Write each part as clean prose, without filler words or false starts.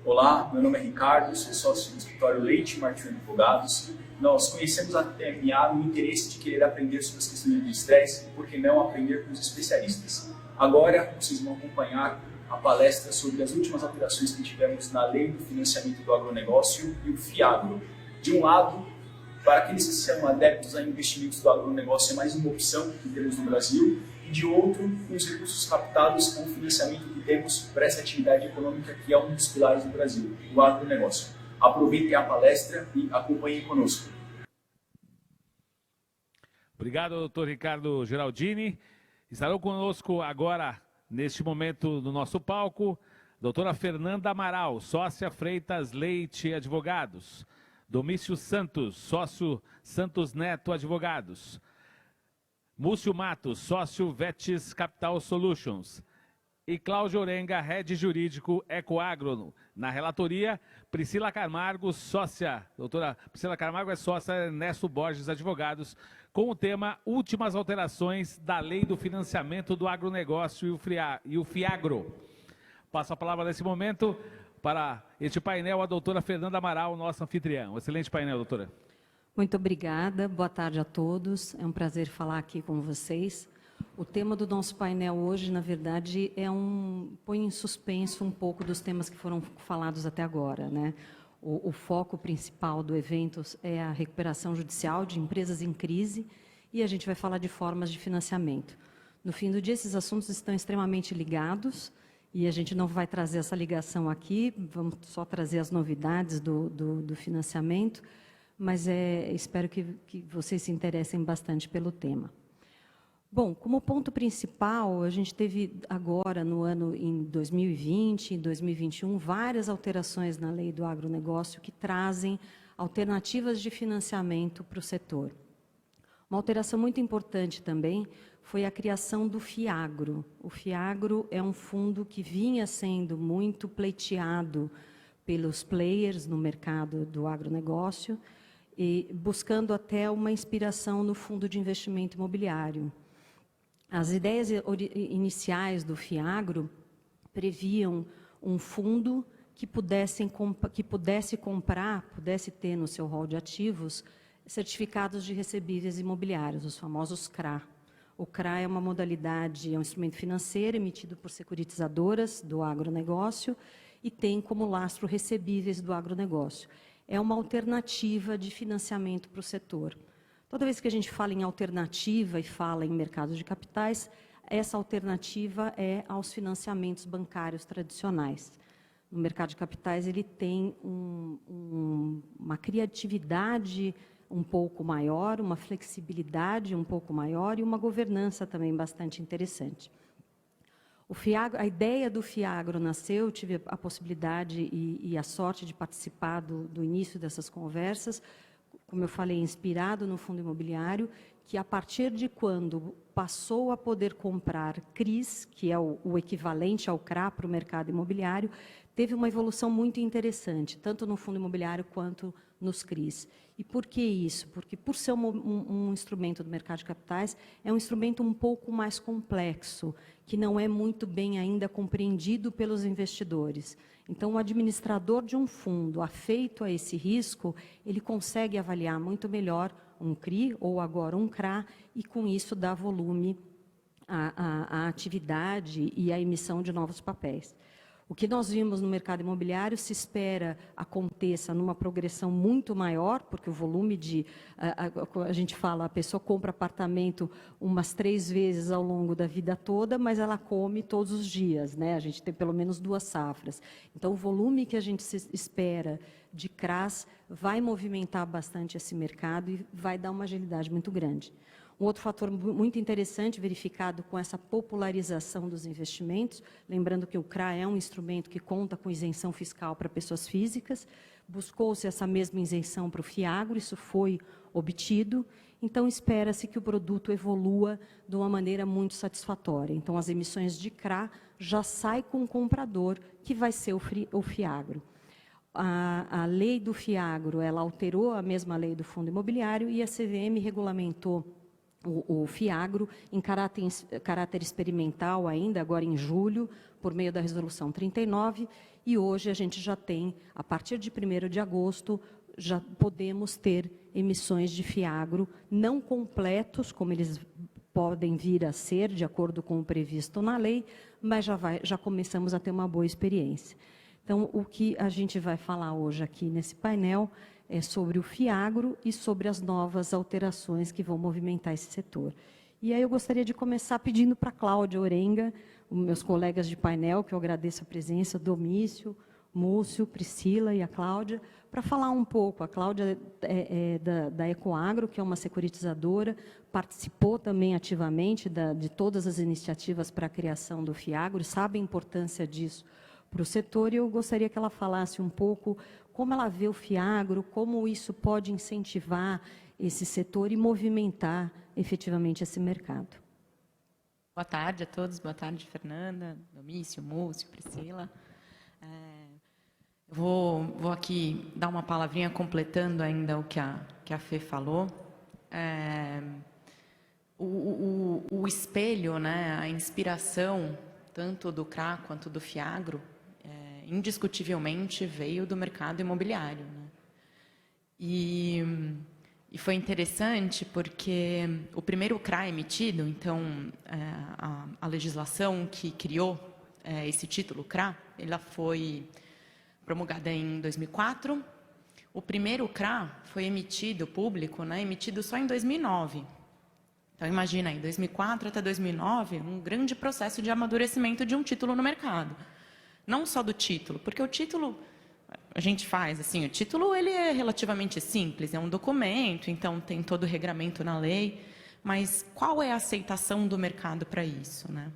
Olá, meu nome é Ricardo, sou sócio do escritório Leite Martins Advogados. Nós conhecemos a TMA no interesse de querer aprender sobre as questões do estresse e, por que não, aprender com os especialistas. Agora, vocês vão acompanhar a palestra sobre as últimas alterações que tivemos na Lei do Financiamento do Agronegócio e o FIAGRO. De um lado, para aqueles que são adeptos a investimentos do agronegócio, é mais uma opção que temos no Brasil, e de outro, os recursos captados com o financiamento que temos para essa atividade econômica que é um dos pilares do Brasil, o agronegócio. Aproveitem a palestra e acompanhem conosco. Obrigado, doutor Ricardo Geraldini. Estarão conosco agora, neste momento, no nosso palco, doutora Fernanda Amaral, sócia Freitas Leite Advogados. Domício Santos, sócio Santos Neto Advogados. Múcio Matos, sócio Vetis Capital Solutions. E Cláudio Orenga, head jurídico Ecoagro. Na relatoria, Priscila Camargo, sócia, doutora Priscila Camargo é sócia Ernesto Borges Advogados, com o tema Últimas alterações da Lei do Financiamento do Agronegócio e o FIAGRO. Passo a palavra nesse momento para este painel a doutora Fernanda Amaral, nossa anfitriã. Um excelente painel, doutora. Muito obrigada, boa tarde a todos. É um prazer falar aqui com vocês. O tema do nosso painel hoje, na verdade, põe em suspenso um pouco dos temas que foram falados até agora, né? O foco principal do evento é a recuperação judicial de empresas em crise e a gente vai falar de formas de financiamento. No fim do dia, esses assuntos estão extremamente ligados e a gente não vai trazer essa ligação aqui, vamos só trazer as novidades do financiamento, mas espero que vocês se interessem bastante pelo tema. Bom, como ponto principal, a gente teve agora, em 2020 e 2021, várias alterações na lei do agronegócio que trazem alternativas de financiamento para o setor. Uma alteração muito importante também foi a criação do FIAGRO. O FIAGRO é um fundo que vinha sendo muito pleiteado pelos players no mercado do agronegócio, e buscando até uma inspiração no fundo de investimento imobiliário. As ideias iniciais do FIAGRO previam um fundo que pudesse ter no seu rol de ativos certificados de recebíveis imobiliários, os famosos CRA. O CRA é uma modalidade, é um instrumento financeiro emitido por securitizadoras do agronegócio e tem como lastro recebíveis do agronegócio. É uma alternativa de financiamento para o setor. Toda vez que a gente fala em alternativa e fala em mercado de capitais, essa alternativa é aos financiamentos bancários tradicionais. No mercado de capitais, ele tem uma criatividade um pouco maior, uma flexibilidade um pouco maior e uma governança também bastante interessante. A ideia do FIAGRO nasceu, tive a possibilidade e a sorte de participar do início dessas conversas, como eu falei, inspirado no fundo imobiliário, que a partir de quando passou a poder comprar CRIs, que é o equivalente ao CRA para o mercado imobiliário, teve uma evolução muito interessante, tanto no fundo imobiliário quanto nos CRIs. E por que isso? Porque, por ser um instrumento do mercado de capitais, é um instrumento um pouco mais complexo, que não é muito bem ainda compreendido pelos investidores. Então, o administrador de um fundo afeito a esse risco, ele consegue avaliar muito melhor um CRI ou agora um CRA e, com isso, dar volume à atividade e à emissão de novos papéis. O que nós vimos no mercado imobiliário se espera aconteça numa progressão muito maior, porque o volume a gente fala, a pessoa compra apartamento umas 3 vezes ao longo da vida toda, mas ela come todos os dias, né? A gente tem pelo menos 2 safras. Então, o volume que a gente espera de CRAs vai movimentar bastante esse mercado e vai dar uma agilidade muito grande. Um outro fator muito interessante verificado com essa popularização dos investimentos, lembrando que o CRA é um instrumento que conta com isenção fiscal para pessoas físicas, buscou-se essa mesma isenção para o FIAGRO, isso foi obtido, então espera-se que o produto evolua de uma maneira muito satisfatória. Então, as emissões de CRA já saem com o comprador, que vai ser o FIAGRO. A lei do FIAGRO, ela alterou a mesma lei do fundo imobiliário e a CVM regulamentou o FIAGRO em caráter experimental ainda, agora em julho, por meio da Resolução 39, e hoje a gente já tem, a partir de 1º de agosto, já podemos ter emissões de FIAGRO não completos, como eles podem vir a ser, de acordo com o previsto na lei, mas já começamos a ter uma boa experiência. Então, o que a gente vai falar hoje aqui nesse painel é sobre o FIAGRO e sobre as novas alterações que vão movimentar esse setor. E aí eu gostaria de começar pedindo para a Cláudia Orenga, os meus colegas de painel, que eu agradeço a presença, Domício, Múcio, Priscila e a Cláudia, para falar um pouco. A Cláudia é da Ecoagro, que é uma securitizadora, participou também ativamente de todas as iniciativas para a criação do FIAGRO, sabe a importância disso para o setor, e eu gostaria que ela falasse um pouco como ela vê o FIAGRO, como isso pode incentivar esse setor e movimentar efetivamente esse mercado. Boa tarde a todos, boa tarde, Fernanda, Domício, Múcio, Priscila. Vou aqui dar uma palavrinha completando ainda o que a Fê falou. O espelho, né, a inspiração, tanto do CRA quanto do FIAGRO, indiscutivelmente veio do mercado imobiliário, né? E foi interessante porque o primeiro CRA emitido, então, a legislação que criou esse título CRA, ela foi promulgada em 2004. O primeiro CRA foi emitido, público, né, emitido só em 2009. Então, imagina, em 2004 até 2009, um grande processo de amadurecimento de um título no mercado. Não só do título, porque o título, a gente faz, assim, o título ele é relativamente simples, é um documento, então tem todo o regramento na lei, mas qual é a aceitação do mercado para isso, né?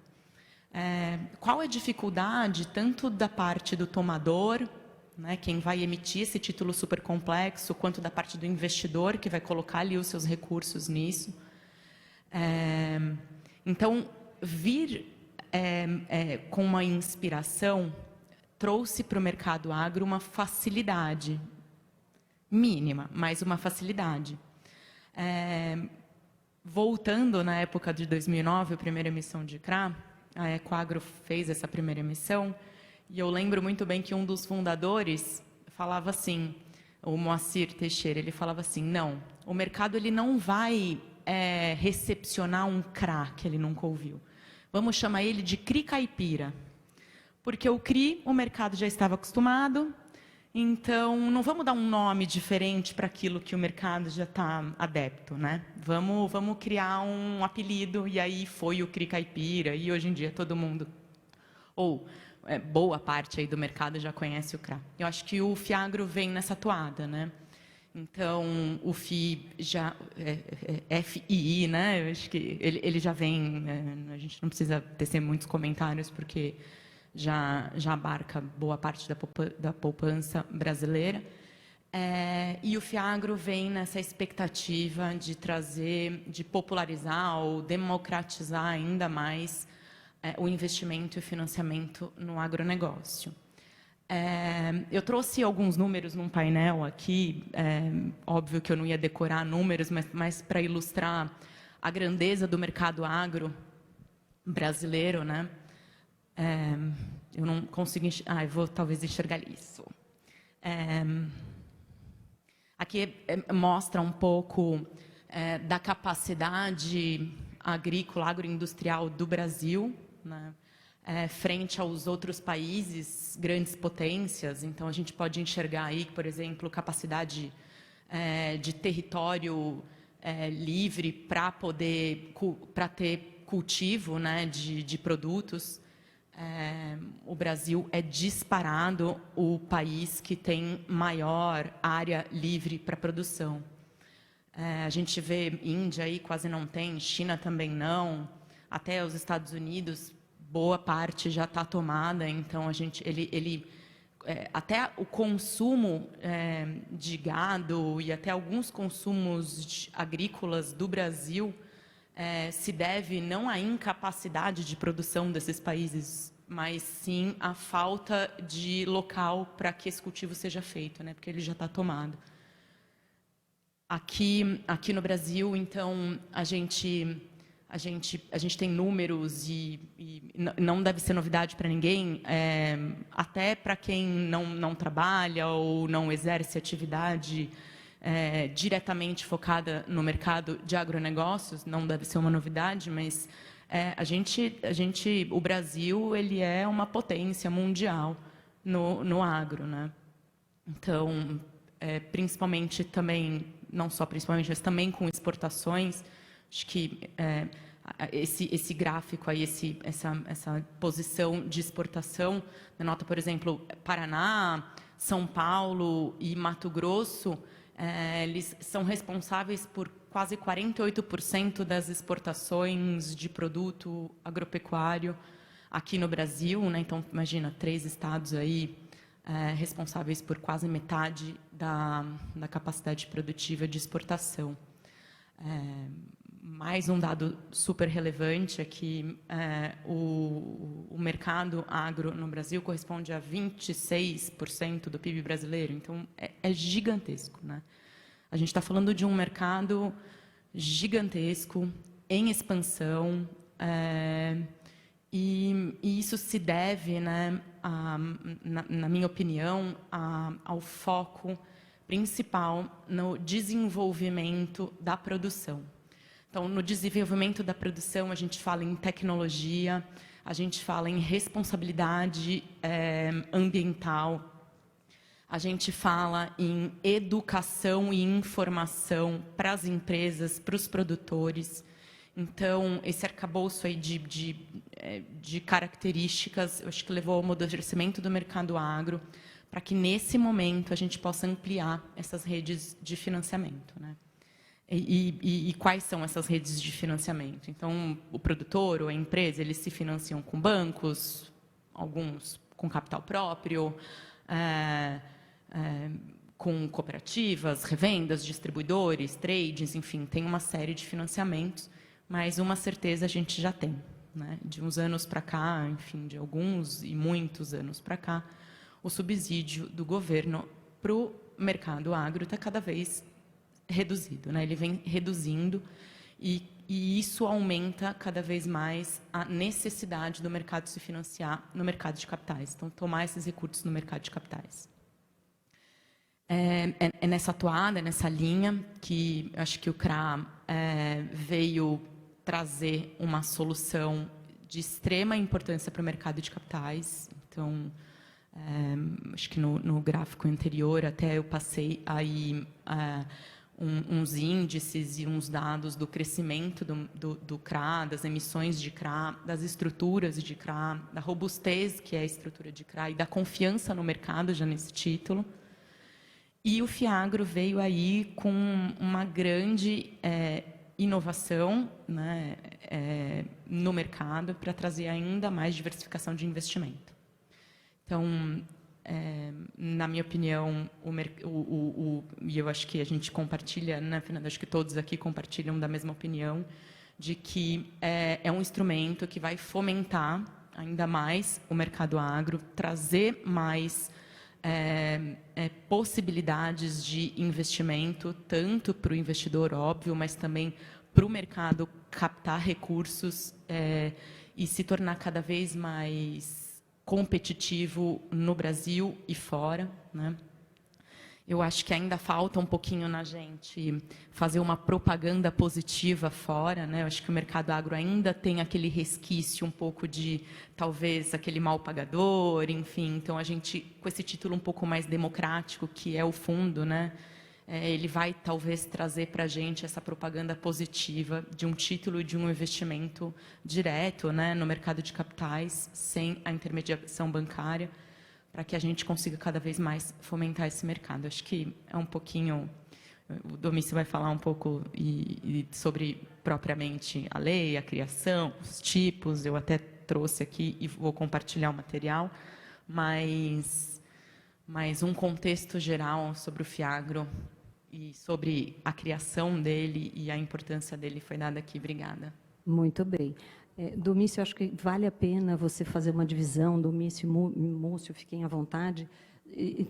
Qual é a dificuldade, tanto da parte do tomador, né, quem vai emitir esse título super complexo, quanto da parte do investidor, que vai colocar ali os seus recursos nisso. Então, vir com uma inspiração trouxe para o mercado agro uma facilidade mínima, mas uma facilidade. Voltando na época de 2009, a primeira emissão de CRA, a Ecoagro fez essa primeira emissão, e eu lembro muito bem que um dos fundadores falava assim, o Moacir Teixeira, ele falava assim, não, o mercado ele não vai recepcionar um CRA que ele nunca ouviu. Vamos chamar ele de CRI caipira, porque o CRI, o mercado já estava acostumado, então não vamos dar um nome diferente para aquilo que o mercado já está adepto, né? Vamos criar um apelido, e aí foi o CRI caipira, e hoje em dia todo mundo, ou boa parte aí do mercado já conhece o CRA. Eu acho que o FIAGRO vem nessa toada, né? Então, o FII já FII, né? Eu acho que ele já vem. A gente não precisa tecer muitos comentários porque já abarca boa parte da poupança brasileira. E o FIAGRO vem nessa expectativa de trazer, de popularizar ou democratizar ainda mais o investimento e o financiamento no agronegócio. Eu trouxe alguns números num painel aqui, óbvio que eu não ia decorar números, mas para ilustrar a grandeza do mercado agro brasileiro, né? Eu não consigo eu vou talvez enxergar isso. Aqui mostra um pouco da capacidade agrícola, agroindustrial do Brasil, né? Frente aos outros países, grandes potências. Então, a gente pode enxergar aí, por exemplo, capacidade de território livre para ter cultivo, né, de produtos. O Brasil é disparado o país que tem maior área livre para produção. A gente vê Índia aí quase não tem, China também não, até os Estados Unidos boa parte já está tomada, então até o consumo de gado e até alguns consumos agrícolas do Brasil se deve não à incapacidade de produção desses países, mas sim à falta de local para que esse cultivo seja feito, né? Porque ele já está tomado. Aqui no Brasil, então, a gente tem números e não deve ser novidade para ninguém, até para quem não trabalha ou não exerce atividade diretamente focada no mercado de agronegócios, não deve ser uma novidade, mas o Brasil, ele é uma potência mundial no agro, né? Então, principalmente também, não só principalmente, mas também com exportações, acho que esse gráfico aí, essa posição de exportação, denota, por exemplo, Paraná, São Paulo e Mato Grosso, eles são responsáveis por quase 48% das exportações de produto agropecuário aqui no Brasil, né? Então, imagina, 3 estados aí responsáveis por quase metade da capacidade produtiva de exportação. Mais um dado super relevante é que o mercado agro no Brasil corresponde a 26% do PIB brasileiro, então é gigantesco, né? A gente está falando de um mercado gigantesco, em expansão, e isso se deve, né, na minha opinião, ao foco principal no desenvolvimento da produção. Então, no desenvolvimento da produção, a gente fala em tecnologia, a gente fala em responsabilidade ambiental, a gente fala em educação e informação para as empresas, para os produtores. Então, esse arcabouço aí de características, eu acho que levou ao amadurecimento do mercado agro, para que, nesse momento, a gente possa ampliar essas redes de financiamento, né? E quais são essas redes de financiamento? Então, o produtor ou a empresa, eles se financiam com bancos, alguns com capital próprio, com cooperativas, revendas, distribuidores, trades, enfim, tem uma série de financiamentos, mas uma certeza a gente já tem, né? De uns anos para cá, enfim, de alguns e muitos anos para cá, o subsídio do governo para o mercado agro está cada vez reduzido, né? Ele vem reduzindo e isso aumenta cada vez mais a necessidade do mercado se financiar no mercado de capitais. Então, tomar esses recursos no mercado de capitais. É nessa toada, nessa linha, que acho que o CRA veio trazer uma solução de extrema importância para o mercado de capitais. Então, acho que no gráfico anterior até eu passei aí uns índices e uns dados do crescimento do CRA, das emissões de CRA, das estruturas de CRA, da robustez que é a estrutura de CRA e da confiança no mercado já nesse título. E o FIAGRO veio aí com uma grande inovação, né, no mercado para trazer ainda mais diversificação de investimento. Então, na minha opinião, e eu acho que a gente compartilha, né, Fernanda, acho que todos aqui compartilham da mesma opinião, de que é um instrumento que vai fomentar ainda mais o mercado agro, trazer mais possibilidades de investimento, tanto para o investidor, óbvio, mas também para o mercado captar recursos e se tornar cada vez mais competitivo no Brasil e fora, né? Eu acho que ainda falta um pouquinho na gente fazer uma propaganda positiva fora, né? Eu acho que o mercado agro ainda tem aquele resquício um pouco de, talvez, aquele mal pagador, enfim. Então, a gente, com esse título um pouco mais democrático, que é o fundo, né? Ele vai, talvez, trazer para a gente essa propaganda positiva de um título e de um investimento direto, né, no mercado de capitais, sem a intermediação bancária, para que a gente consiga cada vez mais fomentar esse mercado. Acho que é um pouquinho... O Domício vai falar um pouco sobre, propriamente, a lei, a criação, os tipos. Eu até trouxe aqui e vou compartilhar o material, mas um contexto geral sobre o FIAGRO e sobre a criação dele e a importância dele foi dada aqui. Obrigada. Muito bem. Domício, acho que vale a pena você fazer uma divisão, Domício e Múcio, fiquem à vontade,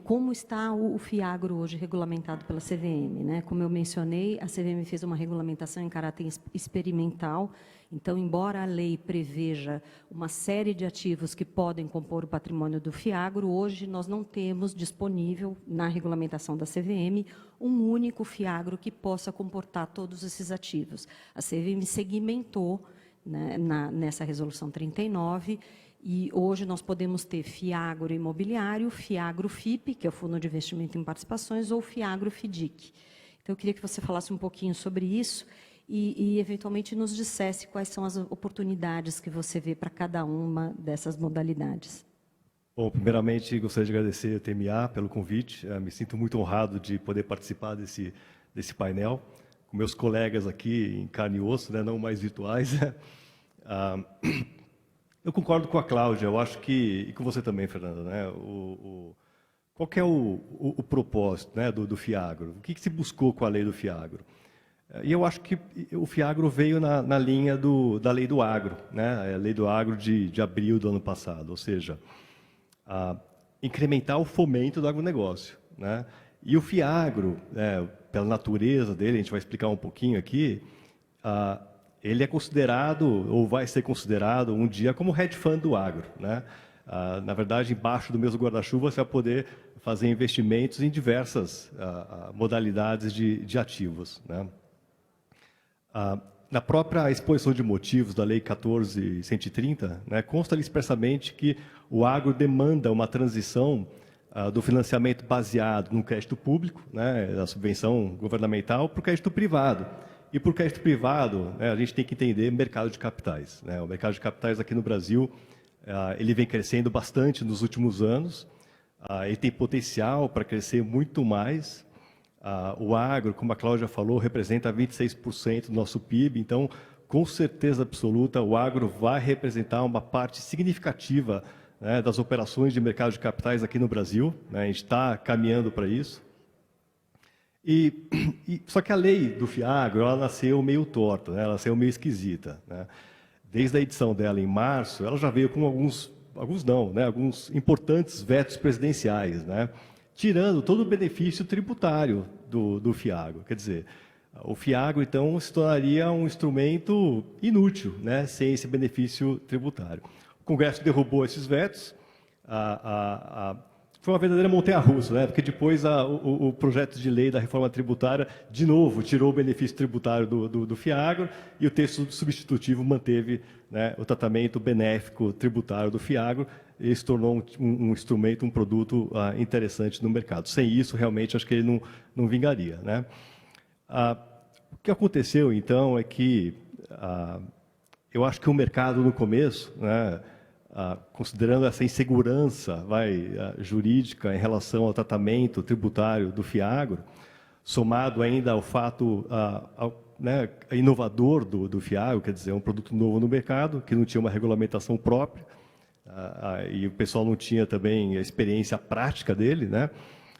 como está o FIAGRO hoje regulamentado pela CVM, né? Como eu mencionei, a CVM fez uma regulamentação em caráter experimental. Então, embora a lei preveja uma série de ativos que podem compor o patrimônio do FIAGRO, hoje nós não temos disponível na regulamentação da CVM um único FIAGRO que possa comportar todos esses ativos. A CVM segmentou, né, nessa resolução 39, e hoje nós podemos ter FIAGRO imobiliário, FIAGRO FIP, que é o Fundo de Investimento em Participações, ou FIAGRO FIDIC. Então, eu queria que você falasse um pouquinho sobre isso e eventualmente, nos dissesse quais são as oportunidades que você vê para cada uma dessas modalidades. Bom, primeiramente, gostaria de agradecer a TMA pelo convite. Me sinto muito honrado de poder participar desse painel, com meus colegas aqui em carne e osso, né, não mais virtuais. Eu concordo com a Cláudia, eu acho que, e com você também, Fernanda, né, qual que é o propósito, né, do FIAGRO? O que se buscou com a lei do FIAGRO? E eu acho que o FIAGRO veio na linha da lei do agro, né, a lei do agro de abril do ano passado, ou seja, incrementar o fomento do agronegócio, né? E o FIAGRO, pela natureza dele, a gente vai explicar um pouquinho aqui, ele é considerado, ou vai ser considerado um dia como hedge fund do agro, né? Na verdade, embaixo do mesmo guarda-chuva, você vai poder fazer investimentos em diversas modalidades de ativos, né? Na própria exposição de motivos da Lei 14.130, né, consta expressamente que o agro demanda uma transição do financiamento baseado no crédito público, né, da subvenção governamental, para o crédito privado. E por crédito privado, né, a gente tem que entender mercado de capitais, né? O mercado de capitais aqui no Brasil, ele vem crescendo bastante nos últimos anos, ele tem potencial para crescer muito mais. O agro, como a Cláudia falou, representa 26% do nosso PIB, então, com certeza absoluta, o agro vai representar uma parte significativa, né, das operações de mercado de capitais aqui no Brasil, né? A gente está caminhando para isso. Só que a lei do FIAGRO, ela nasceu meio torta, né? Ela nasceu meio esquisita, né? Desde a edição dela, em março, ela já veio com alguns importantes vetos presidenciais, né? Tirando todo o benefício tributário do FIAGRO. Quer dizer, o FIAGRO, então, se tornaria um instrumento inútil, né, sem esse benefício tributário. O Congresso derrubou esses vetos. Foi uma verdadeira montanha-russa, né, porque depois o projeto de lei da reforma tributária, de novo, tirou o benefício tributário do FIAGRO e o texto substitutivo manteve, né, o tratamento benéfico tributário do FIAGRO. Ele se tornou um instrumento, um produto interessante no mercado. Sem isso, realmente, acho que ele não vingaria, né? O que aconteceu, então, é que eu acho que o mercado, no começo, né, considerando essa insegurança jurídica em relação ao tratamento tributário do FIAGRO, somado ainda ao fato né, inovador do FIAGRO, quer dizer, um produto novo no mercado, que não tinha uma regulamentação própria, e o pessoal não tinha também a experiência prática dele, né?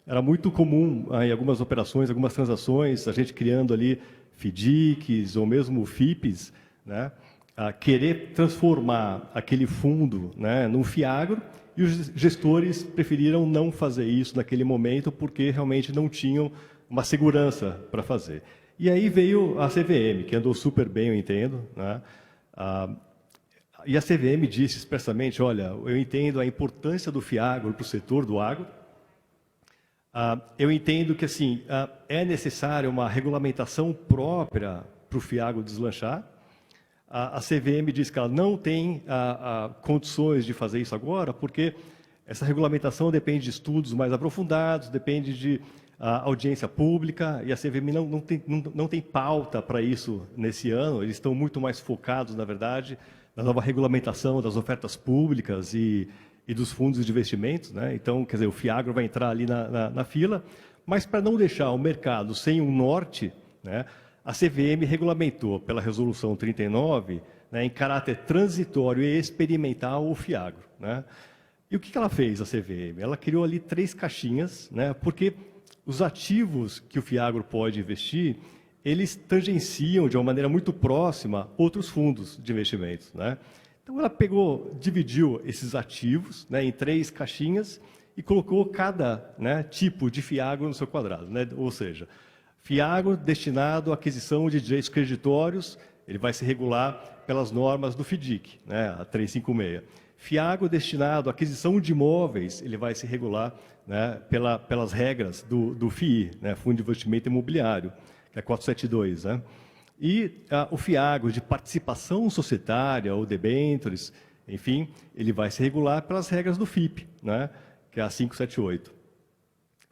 Era muito comum em algumas operações, algumas transações, a gente criando ali FDICs ou mesmo FIPs, né? Querer transformar aquele fundo, né, num FIAGRO, e os gestores preferiram não fazer isso naquele momento porque realmente não tinham uma segurança para fazer. E aí veio a CVM, que andou super bem, eu entendo, né? E a CVM disse expressamente, olha, eu entendo a importância do FIAGRO para o setor do agro, eu entendo que assim, é necessária uma regulamentação própria para o FIAGRO deslanchar. A CVM diz que ela não tem condições de fazer isso agora, porque essa regulamentação depende de estudos mais aprofundados, depende de audiência pública, e a CVM não tem pauta para isso nesse ano, eles estão muito mais focados, na verdade, na nova regulamentação das ofertas públicas e dos fundos de investimentos, né? Então, quer dizer, o FIAGRO vai entrar ali na fila, mas para não deixar o mercado sem um norte, né, a CVM regulamentou pela Resolução 39, né, em caráter transitório e experimental o FIAGRO, né? E o que ela fez, a CVM? Ela criou ali 3 caixinhas, né, porque os ativos que o FIAGRO pode investir, eles tangenciam de uma maneira muito próxima outros fundos de investimentos, né? Então ela dividiu esses ativos, né, em 3 caixinhas e colocou cada, né, tipo de FIAGRO no seu quadrado, né? Ou seja, FIAGRO destinado à aquisição de direitos creditórios, ele vai se regular pelas normas do FIDIC, né, a 356. FIAGRO destinado à aquisição de imóveis, ele vai se regular, né, pelas regras do FII, né, Fundo de Investimento Imobiliário, que é 472. Né? E o FIAGRO de participação societária ou debêntures, enfim, ele vai se regular pelas regras do FIP, né, que é a 578.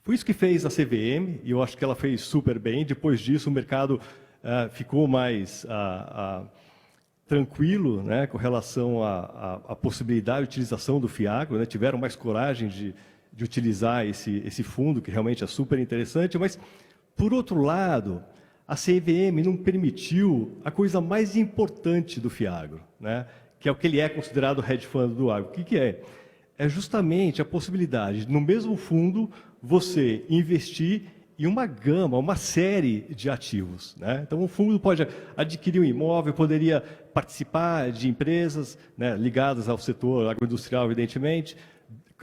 Foi isso que fez a CVM, e eu acho que ela fez super bem. Depois disso, o mercado ficou mais tranquilo, né, com relação à possibilidade de utilização do FIAGRO, né, tiveram mais coragem de utilizar esse fundo, que realmente é super interessante, mas, por outro lado, a CVM não permitiu a coisa mais importante do FIAGRO, né, que é o que ele é considerado hedge fund do agro. O que é? É justamente a possibilidade, no mesmo fundo, você investir em uma gama, uma série de ativos, né? Então, o fundo pode adquirir um imóvel, poderia participar de empresas, né, ligadas ao setor agroindustrial, evidentemente,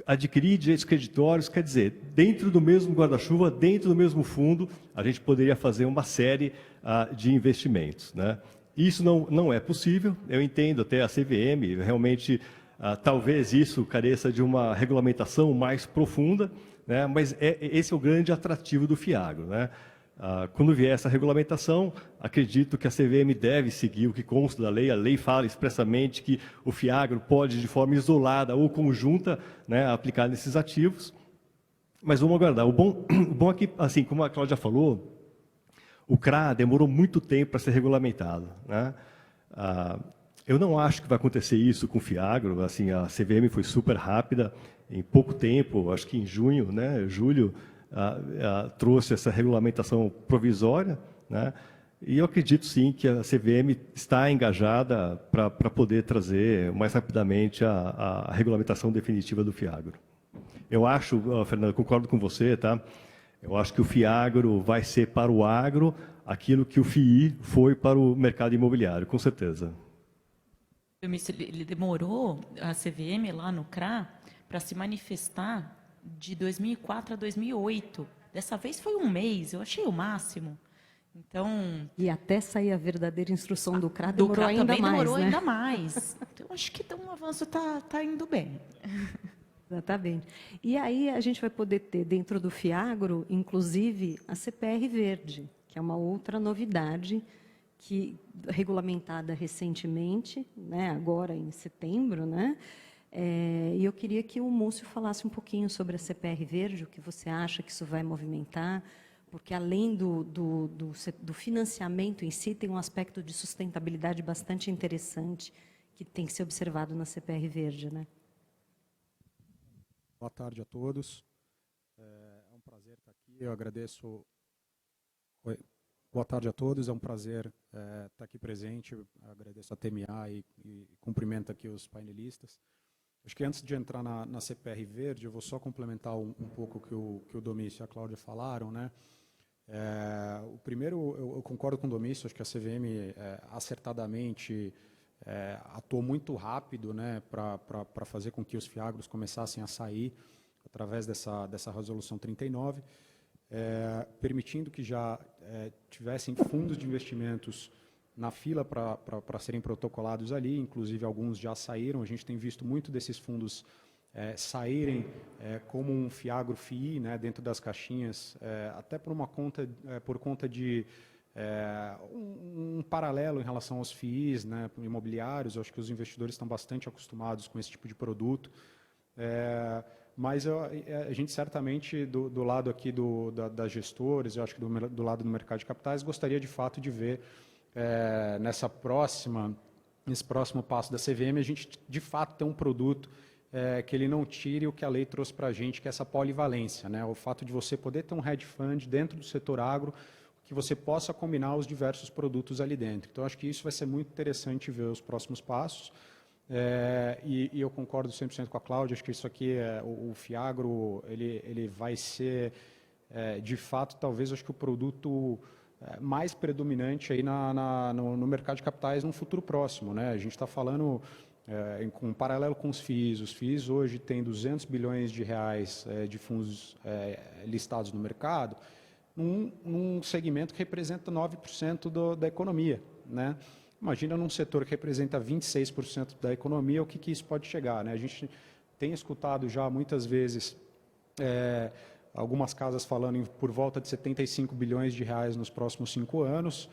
adquirir direitos creditórios, quer dizer, dentro do mesmo guarda-chuva, dentro do mesmo fundo, a gente poderia fazer uma série de investimentos, né? Isso não é possível, eu entendo até a CVM, realmente, talvez isso careça de uma regulamentação mais profunda, né? Mas esse é o grande atrativo do FIAGRO, né? Quando vier essa regulamentação, acredito que a CVM deve seguir o que consta da lei. A lei fala expressamente que o FIAGRO pode, de forma isolada ou conjunta, né, aplicar nesses ativos. Mas vamos aguardar. O bom é que, assim, como a Cláudia falou, o CRA demorou muito tempo para ser regulamentado, né? Eu não acho que vai acontecer isso com o FIAGRO. Assim, a CVM foi super rápida, em pouco tempo, acho que em junho, né, julho, trouxe essa regulamentação provisória, né? E eu acredito sim que a CVM está engajada para poder trazer mais rapidamente a regulamentação definitiva do FIAGRO. Eu acho, Fernando, concordo com você, tá? Eu acho que o FIAGRO vai ser para o agro aquilo que o FII foi para o mercado imobiliário, com certeza. Ele demorou, a CVM lá no CRA, para se manifestar de 2004 a 2008. Dessa vez foi um mês, eu achei o máximo. Então, E até sair a verdadeira instrução do CRA demorou CRA ainda também mais, demorou né? ainda mais. Então, acho que o avanço está indo bem. Exatamente. E aí a gente vai poder ter dentro do FIAGRO, inclusive, a CPR Verde, que é uma outra novidade que regulamentada recentemente, né, agora em setembro, né? E eu queria que o Múcio falasse um pouquinho sobre a CPR Verde, o que você acha que isso vai movimentar, porque além do financiamento em si, tem um aspecto de sustentabilidade bastante interessante que tem que ser observado na CPR Verde, né? Boa tarde a todos. É um prazer estar aqui. Eu agradeço. Oi. Boa tarde a todos. É um prazer estar aqui presente. Eu agradeço a TMA e cumprimento aqui os painelistas. Acho que antes de entrar na CPR Verde, eu vou só complementar um pouco o que o Domício e a Cláudia falaram, né? O primeiro, eu concordo com o Domício. Acho que a CVM acertadamente atuou muito rápido, né, para fazer com que os FIAGROS começassem a sair através dessa resolução 39, permitindo que já tivessem fundos de investimentos na fila para serem protocolados ali. Inclusive alguns já saíram. A gente tem visto muito desses fundos saírem como um FIAGRO FII, né, dentro das caixinhas, até por conta de um paralelo em relação aos FIIs, né, imobiliários. Eu acho que os investidores estão bastante acostumados com esse tipo de produto. Mas a gente certamente, do lado aqui das gestores, eu acho que do lado do mercado de capitais, gostaria de fato de ver nesse próximo passo da CVM, a gente de fato ter um produto que ele não tire o que a lei trouxe para a gente, que é essa polivalência, né? O fato de você poder ter um hedge fund dentro do setor agro, que você possa combinar os diversos produtos ali dentro. Então, acho que isso vai ser muito interessante ver os próximos passos. E eu concordo 100% com a Cláudia. Acho que isso aqui, o FIAGRO, ele vai ser, de fato, talvez, acho que o produto mais predominante aí no mercado de capitais no futuro próximo, né? A gente está falando Com paralelo com os FIIs hoje têm 200 bilhões de reais de fundos listados no mercado, num segmento que representa 9% da economia, né? Imagina num setor que representa 26% da economia, o que isso pode chegar, né? A gente tem escutado já muitas vezes algumas casas falando por volta de 75 bilhões de reais nos próximos 5 anos,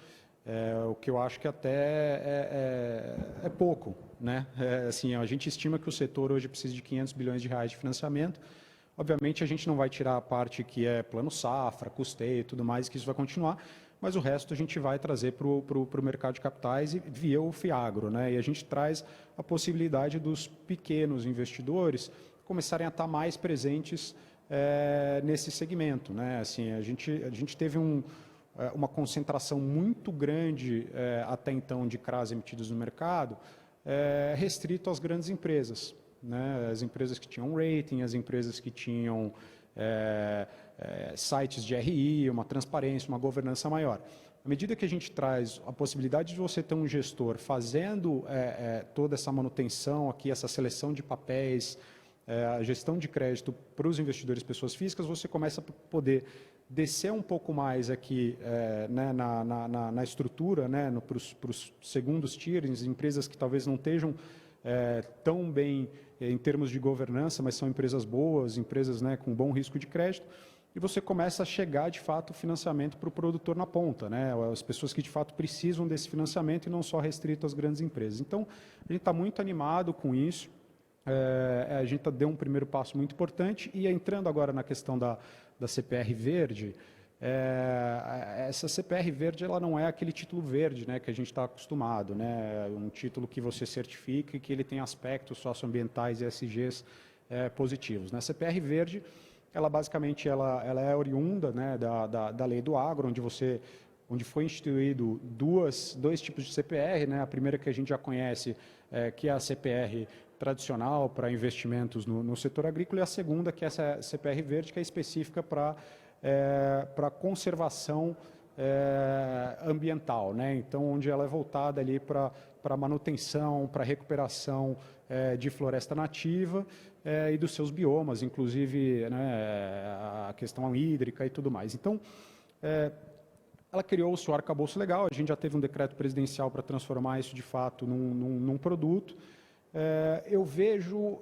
o que eu acho que até é pouco, né? Assim, a gente estima que o setor hoje precisa de 500 bilhões de reais de financiamento. Obviamente, a gente não vai tirar a parte que é plano safra, custeio e tudo mais, que isso vai continuar, mas o resto a gente vai trazer para o mercado de capitais e via o FIAGRO, né? E a gente traz a possibilidade dos pequenos investidores começarem a estar mais presentes nesse segmento, né? Assim, a gente teve uma concentração muito grande até então de CRAs emitidos no mercado, restrito às grandes empresas, né? As empresas que tinham rating, as empresas que tinham sites de RI, uma transparência, uma governança maior. À medida que a gente traz a possibilidade de você ter um gestor fazendo toda essa manutenção aqui, essa seleção de papéis, a gestão de crédito para os investidores pessoas físicas, você começa a poder descer um pouco mais aqui né, na estrutura, né, para os segundos tiers, empresas que talvez não estejam tão bem em termos de governança, mas são empresas boas, empresas, né, com bom risco de crédito, e você começa a chegar, de fato, o financiamento para o produtor na ponta, né, as pessoas que, de fato, precisam desse financiamento e não só restrito às grandes empresas. Então, a gente está muito animado com isso, a gente deu um primeiro passo muito importante, e entrando agora na questão da CPR Verde, essa CPR Verde ela não é aquele título verde, né, que a gente está acostumado, né, um título que você certifica e que ele tem aspectos socioambientais e ESGs positivos. Na CPR Verde, ela basicamente ela é oriunda, né, da lei do agro, onde foi instituído dois tipos de CPR, né, a primeira que a gente já conhece, que é a CPR tradicional para investimentos no setor agrícola, e a segunda, que é essa CPR Verde, que é específica para conservação ambiental, né? Então, onde ela é voltada ali para manutenção, para recuperação de floresta nativa e dos seus biomas, inclusive, né, a questão hídrica e tudo mais. Então, ela criou o seu arcabouço legal, a gente já teve um decreto presidencial para transformar isso, de fato, num produto. Eu vejo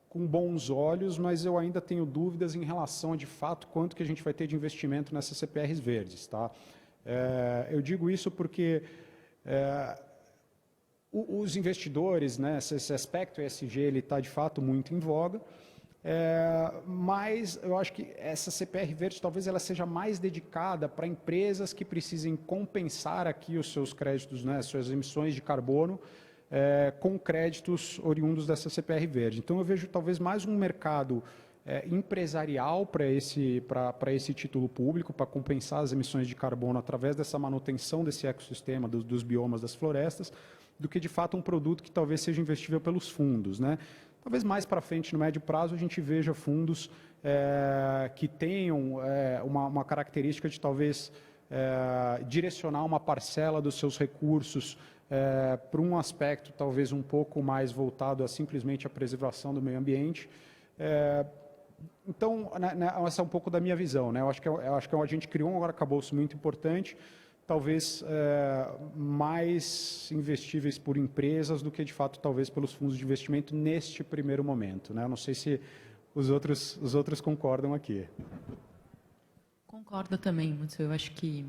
com bons olhos, mas eu ainda tenho dúvidas em relação a, de fato, quanto que a gente vai ter de investimento nessas CPRs verdes, tá? Eu digo isso porque os investidores, né, esse aspecto ESG, ele está, de fato, muito em voga, mas eu acho que essa CPR verde talvez ela seja mais dedicada para empresas que precisem compensar aqui os seus créditos, né, suas emissões de carbono, com créditos oriundos dessa CPR verde. Então, eu vejo talvez mais um mercado empresarial para esse título público, para compensar as emissões de carbono através dessa manutenção desse ecossistema, dos biomas das florestas, do que, de fato, um produto que talvez seja investível pelos fundos, né? Talvez mais para frente, no médio prazo, a gente veja fundos que tenham uma característica de talvez direcionar uma parcela dos seus recursos para um aspecto talvez um pouco mais voltado a simplesmente a preservação do meio ambiente. Então, essa é um pouco da minha visão, né? Eu acho que a gente criou um arcabouço muito importante, talvez mais investíveis por empresas do que, de fato, talvez pelos fundos de investimento neste primeiro momento, né? Eu não sei se os outros concordam aqui. Concordo também, Múcio. Eu acho que,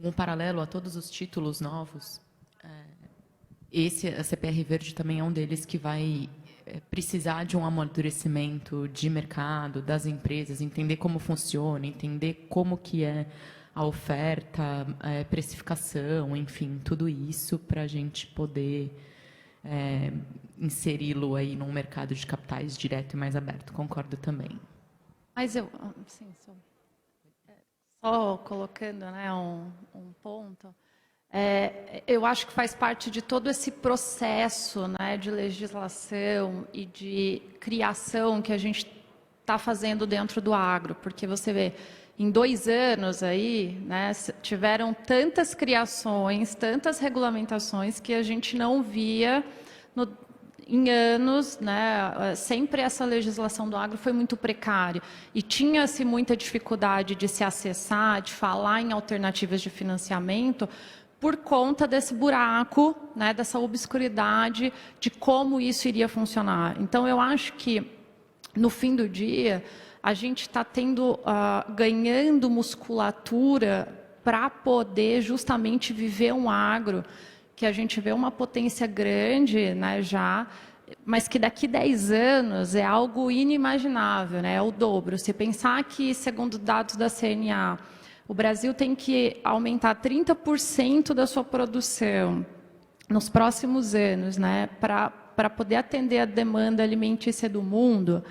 um paralelo a todos os títulos novos, a CPR Verde também é um deles que vai precisar de um amadurecimento de mercado, das empresas, entender como funciona, entender como que é a oferta, a precificação, enfim, tudo isso para a gente poder inseri-lo aí num mercado de capitais direto e mais aberto. Concordo também. Mas eu, sim, só colocando, né, um ponto, eu acho que faz parte de todo esse processo, né, de legislação e de criação que a gente está fazendo dentro do agro, porque você vê, em 2 anos aí, né, tiveram tantas criações, tantas regulamentações que a gente não via em anos, né, sempre essa legislação do agro foi muito precária e tinha-se muita dificuldade de se acessar, de falar em alternativas de financiamento, por conta desse buraco, né, dessa obscuridade de como isso iria funcionar. Então, eu acho que, no fim do dia, a gente está ganhando musculatura para poder justamente viver um agro que a gente vê uma potência grande, né, já, mas que daqui 10 anos é algo inimaginável, né, é o dobro. Se pensar que, segundo dados da CNA, o Brasil tem que aumentar 30% da sua produção nos próximos anos, né, para poder atender a demanda alimentícia do mundo,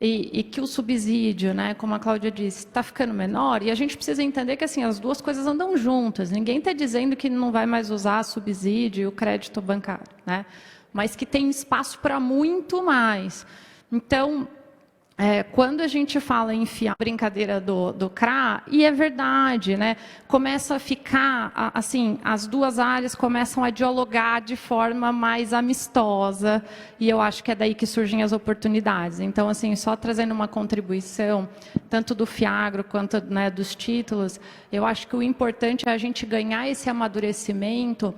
e que o subsídio, né, como a Cláudia disse, está ficando menor, e a gente precisa entender que assim, as duas coisas andam juntas. Ninguém está dizendo que não vai mais usar subsídio e o crédito bancário, né, mas que tem espaço para muito mais. Então, quando a gente fala em enfiar a brincadeira do CRA, e é verdade, né, começa a ficar, assim, as duas áreas começam a dialogar de forma mais amistosa, e eu acho que é daí que surgem as oportunidades. Então, assim, só trazendo uma contribuição, tanto do FIAGRO quanto, né, dos títulos, eu acho que o importante é a gente ganhar esse amadurecimento,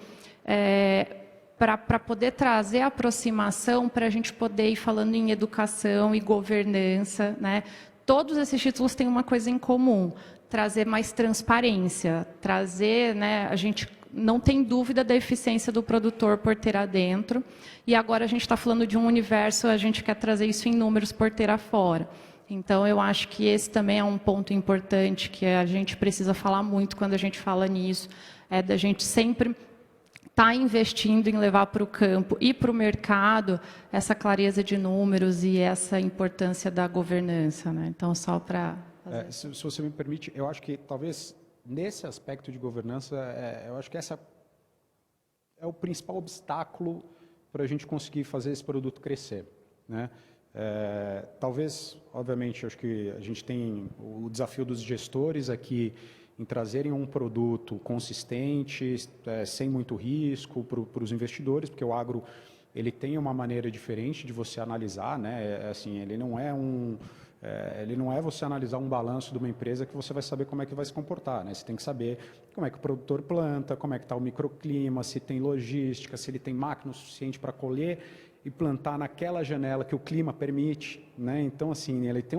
para poder trazer a aproximação, para a gente poder ir falando em educação e governança, né? Todos esses títulos têm uma coisa em comum: trazer mais transparência, trazer, né? A gente não tem dúvida da eficiência do produtor porteira dentro, e agora a gente está falando de um universo, a gente quer trazer isso em números porteira fora. Então, eu acho que esse também é um ponto importante que a gente precisa falar muito quando a gente fala nisso, é da gente sempre está investindo em levar para o campo e para o mercado essa clareza de números e essa importância da governança, né? Então, só para... Se você me permite, eu acho que talvez nesse aspecto de governança, eu acho que essa é o principal obstáculo para a gente conseguir fazer esse produto crescer, né? Talvez, obviamente, acho que a gente tem o desafio dos gestores aqui em trazerem um produto consistente, sem muito risco para os investidores, porque o agro ele tem uma maneira diferente de você analisar, né? Assim, ele não é você analisar um balanço de uma empresa que você vai saber como é que vai se comportar, né? Você tem que saber como é que o produtor planta, como é que está o microclima, se tem logística, se ele tem máquina suficiente para colher e plantar naquela janela que o clima permite, né? Então, assim, ele tem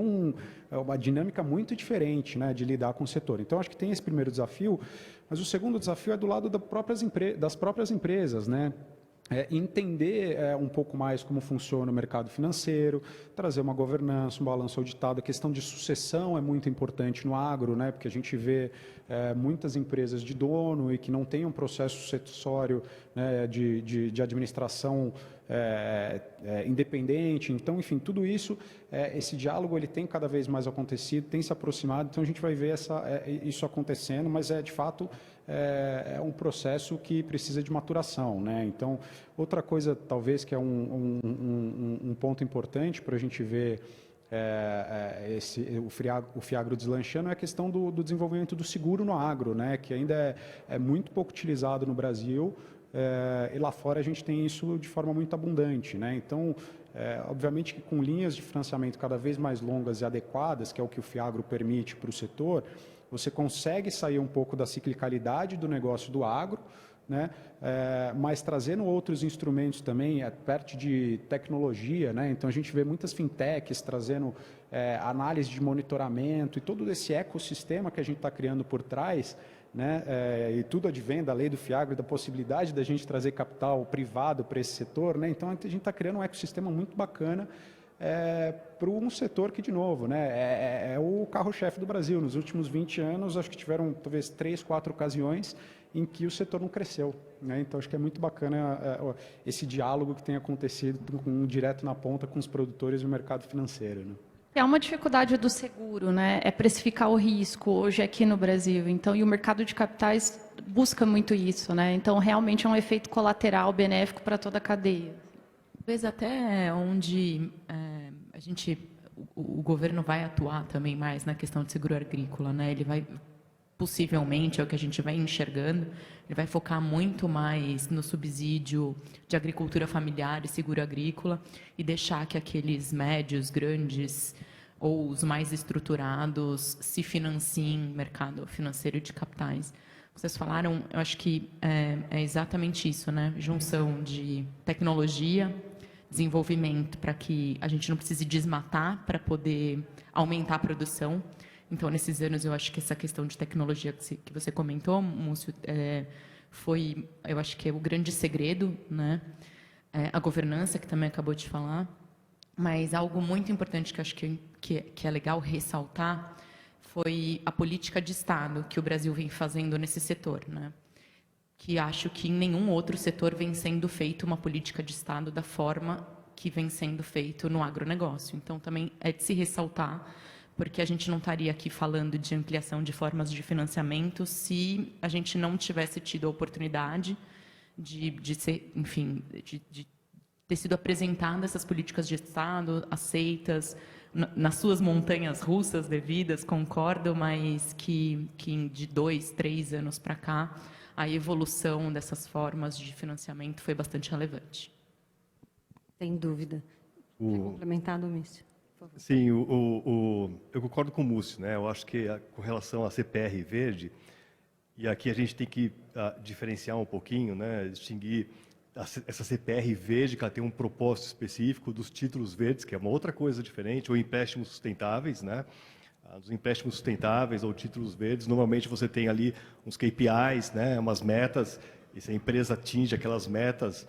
uma dinâmica muito diferente, né, de lidar com o setor. Então, acho que tem esse primeiro desafio, mas o segundo desafio é do lado das próprias empresas, né? Entender um pouco mais como funciona o mercado financeiro, trazer uma governança, um balanço auditado. A questão de sucessão é muito importante no agro, né, porque a gente vê muitas empresas de dono e que não tem um processo sucessório, né, de administração independente. Então, enfim, tudo isso, esse diálogo ele tem cada vez mais acontecido, tem se aproximado, então a gente vai ver isso acontecendo, mas de fato é um processo que precisa de maturação, né? Então, outra coisa talvez que é um ponto importante para a gente ver o FIAGRO deslanchando é a questão do desenvolvimento do seguro no agro, né? Que ainda é muito pouco utilizado no Brasil, e lá fora a gente tem isso de forma muito abundante, né? Então, obviamente que com linhas de financiamento cada vez mais longas e adequadas, que é o que o FIAGRO permite para o setor, você consegue sair um pouco da ciclicalidade do negócio do agro, né? Mas trazendo outros instrumentos também, perto de tecnologia, né? Então a gente vê muitas fintechs trazendo análise de monitoramento e todo esse ecossistema que a gente está criando por trás, né? E tudo advém da lei do FIAGRO e da possibilidade da gente trazer capital privado para esse setor, né? Então a gente está criando um ecossistema muito bacana para um setor que, de novo, né, é o carro-chefe do Brasil. Nos últimos 20 anos, acho que tiveram talvez 3, 4 ocasiões em que o setor não cresceu, né? Então, acho que é muito bacana esse diálogo que tem acontecido direto na ponta com os produtores e o mercado financeiro, né? É uma dificuldade do seguro, né? É precificar o risco hoje aqui no Brasil. Então, e o mercado de capitais busca muito isso, né? Então, realmente é um efeito colateral benéfico para toda a cadeia. Talvez até onde a gente o governo vai atuar também mais na questão de seguro agrícola, né? Ele vai, possivelmente, é o que a gente vai enxergando, ele vai focar muito mais no subsídio de agricultura familiar e seguro agrícola e deixar que aqueles médios, grandes ou os mais estruturados se financiem no mercado financeiro de capitais. Vocês falaram, eu acho que é exatamente isso, né? Junção de tecnologia, desenvolvimento para que a gente não precise desmatar para poder aumentar a produção. Então, nesses anos, eu acho que essa questão de tecnologia que você comentou, Múcio, foi, eu acho que é o grande segredo, né? A governança, que também acabou de falar. Mas algo muito importante que eu acho que é legal ressaltar foi a política de Estado que o Brasil vem fazendo nesse setor, né? Que acho que em nenhum outro setor vem sendo feita uma política de Estado da forma que vem sendo feito no agronegócio. Então, também é de se ressaltar, porque a gente não estaria aqui falando de ampliação de formas de financiamento se a gente não tivesse tido a oportunidade de ser, enfim, de ter sido apresentadas essas políticas de Estado, aceitas, nas suas montanhas russas devidas, concordo, mas que de 2, 3 anos para cá, a evolução dessas formas de financiamento foi bastante relevante. Sem dúvida. Quer complementar, Domício? Sim, eu concordo com o Múcio, né? Eu acho que com relação à CPR verde, e aqui a gente tem que diferenciar um pouquinho, né? Distinguir essa CPR verde, que ela tem um propósito específico, dos títulos verdes, que é uma outra coisa diferente, ou empréstimos sustentáveis, né? Os empréstimos sustentáveis ou títulos verdes, normalmente você tem ali uns KPIs, né? Umas metas, e se a empresa atinge aquelas metas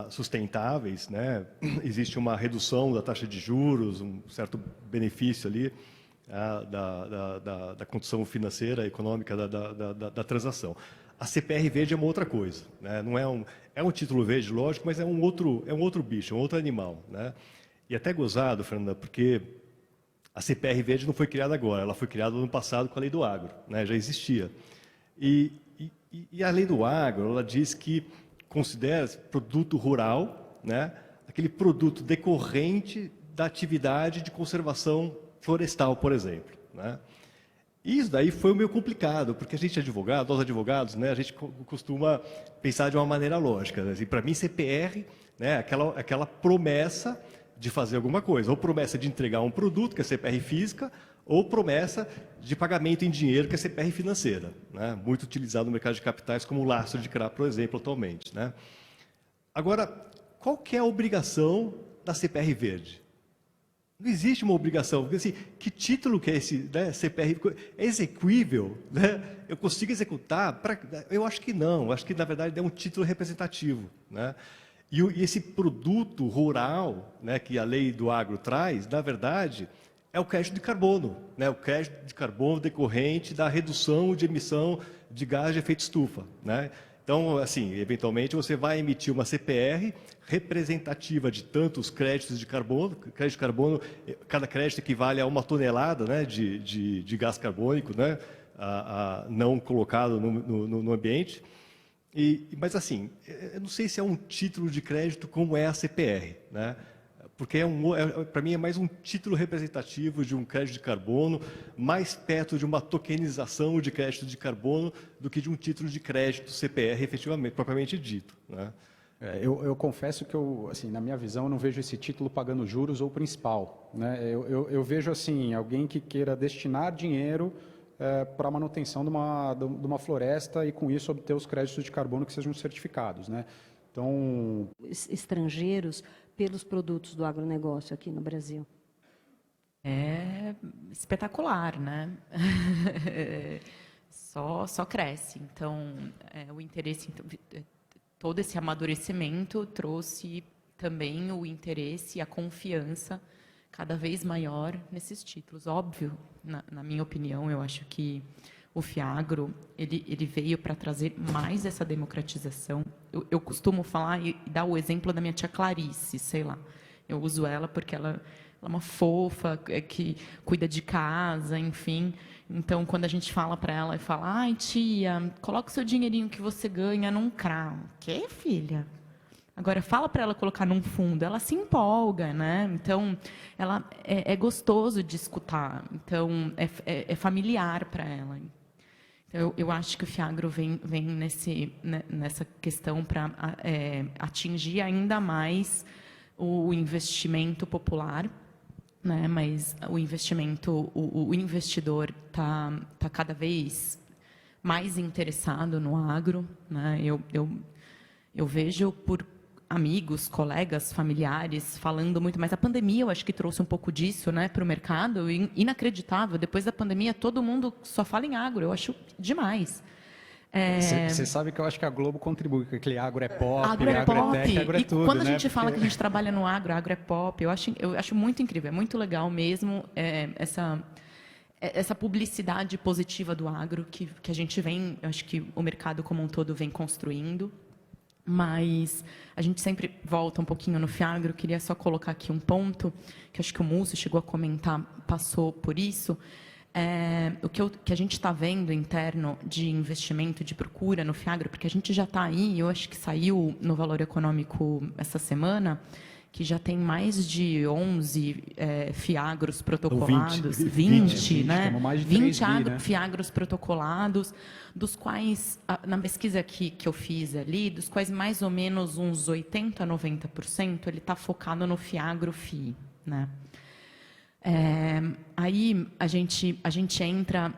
sustentáveis, né? Existe uma redução da taxa de juros, um certo benefício ali da condição financeira, econômica da transação. A CPR verde é uma outra coisa, né? Não é um título verde, lógico, mas é um outro bicho, é um outro animal, né? E até gozado, Fernanda, porque a CPR verde não foi criada agora, ela foi criada no ano passado com a Lei do Agro, né? Já existia. E a Lei do Agro, ela diz que considera produto rural, né? Aquele produto decorrente da atividade de conservação florestal, por exemplo, né? E isso daí foi meio complicado, porque a gente é advogado, nós advogados, né, a gente costuma pensar de uma maneira lógica. Né? Assim, para mim, CPR, né, aquela promessa de fazer alguma coisa, ou promessa de entregar um produto, que é CPR física, ou promessa de pagamento em dinheiro, que é CPR financeira, né? Muito utilizado no mercado de capitais como lastro de CRA, por exemplo, atualmente, né? Agora, qual que é a obrigação da CPR verde? Não existe uma obrigação, porque assim, que título que é esse, né, CPR? É exequível? Né? Eu consigo executar? Eu acho que não, acho que na verdade é um título representativo, né? E esse produto rural, né, que a Lei do Agro traz, na verdade, é o crédito de carbono, né? O crédito de carbono decorrente da redução de emissão de gás de efeito estufa, né? Então, assim, eventualmente você vai emitir uma CPR representativa de tantos créditos de carbono. Crédito de carbono, cada crédito equivale a 1 tonelada, né, de gás carbônico, né, não colocado no ambiente. Mas, assim, eu não sei se é um título de crédito como é a CPR, né? Porque para mim é mais um título representativo de um crédito de carbono, mais perto de uma tokenização de crédito de carbono do que de um título de crédito CPR efetivamente, propriamente dito, né? Eu confesso que, assim, na minha visão, eu não vejo esse título pagando juros ou principal, né? Eu vejo assim, alguém que queira destinar dinheiro para a manutenção de uma floresta e, com isso, obter os créditos de carbono que sejam certificados, né? Então, estrangeiros pelos produtos do agronegócio aqui no Brasil. É espetacular, né? Só cresce. Então, o interesse, todo esse amadurecimento trouxe também o interesse e a confiança cada vez maior nesses títulos. Óbvio, na minha opinião, eu acho que o FIAGRO ele veio para trazer mais essa democratização. Eu costumo falar e dar o exemplo da minha tia Clarice, sei lá. Eu uso ela porque ela é uma fofa, que cuida de casa, enfim. Então, quando a gente fala para ela e fala, ai, tia, coloca o seu dinheirinho que você ganha num CRA. O quê, filha? Agora, fala para ela colocar num fundo, ela se empolga, né? Então, ela é gostoso de escutar, então, é familiar para ela. Então, eu acho que o FIAGRO vem nessa questão para atingir ainda mais o investimento popular, né? Mas o investidor está cada vez mais interessado no agro, né? Eu vejo por amigos, colegas, familiares falando muito mais. A pandemia, eu acho que trouxe um pouco disso, né, para o mercado. Inacreditável. Depois da pandemia, todo mundo só fala em agro. Eu acho demais. Você sabe que eu acho que a Globo contribui com aquele agro é pop, agro é tech, agro é tudo, quando a né? gente fala que a gente trabalha no agro é pop. Eu acho muito incrível, é muito legal mesmo essa publicidade positiva do agro que a gente vem, eu acho que o mercado como um todo vem construindo. Mas a gente sempre volta um pouquinho no FIAGRO. Queria só colocar aqui um ponto, que acho que o Múcio chegou a comentar, passou por isso. O que a gente está vendo interno de investimento, de procura no FIAGRO, porque a gente já está aí, eu acho que saiu no Valor Econômico essa semana, que já tem mais de 11 FIAGROS protocolados, 20, né? Mais de 20 né? FIAGROS protocolados, dos quais, na pesquisa que eu fiz ali, dos quais mais ou menos uns 80% a 90% ele está focado no FIAGRO-FI, né? Aí a gente entra,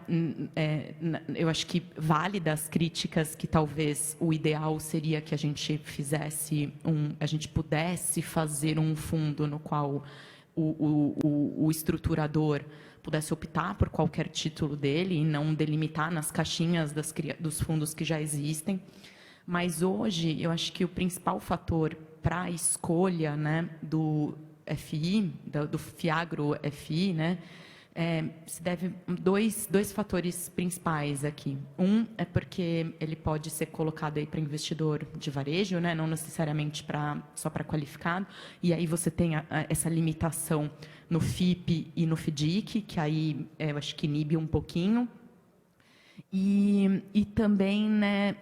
eu acho que válidas críticas que talvez o ideal seria que a gente fizesse a gente pudesse fazer um fundo no qual o estruturador pudesse optar por qualquer título dele e não delimitar nas caixinhas dos fundos que já existem. Mas hoje eu acho que o principal fator para a escolha, né, do FI, do FIAGRO FI, né, se deve dois fatores principais aqui. Um é porque ele pode ser colocado aí para investidor de varejo, né, não necessariamente só para qualificado, e aí você tem essa limitação no FIP e no FDIC, que aí eu acho que inibe um pouquinho. E também, né,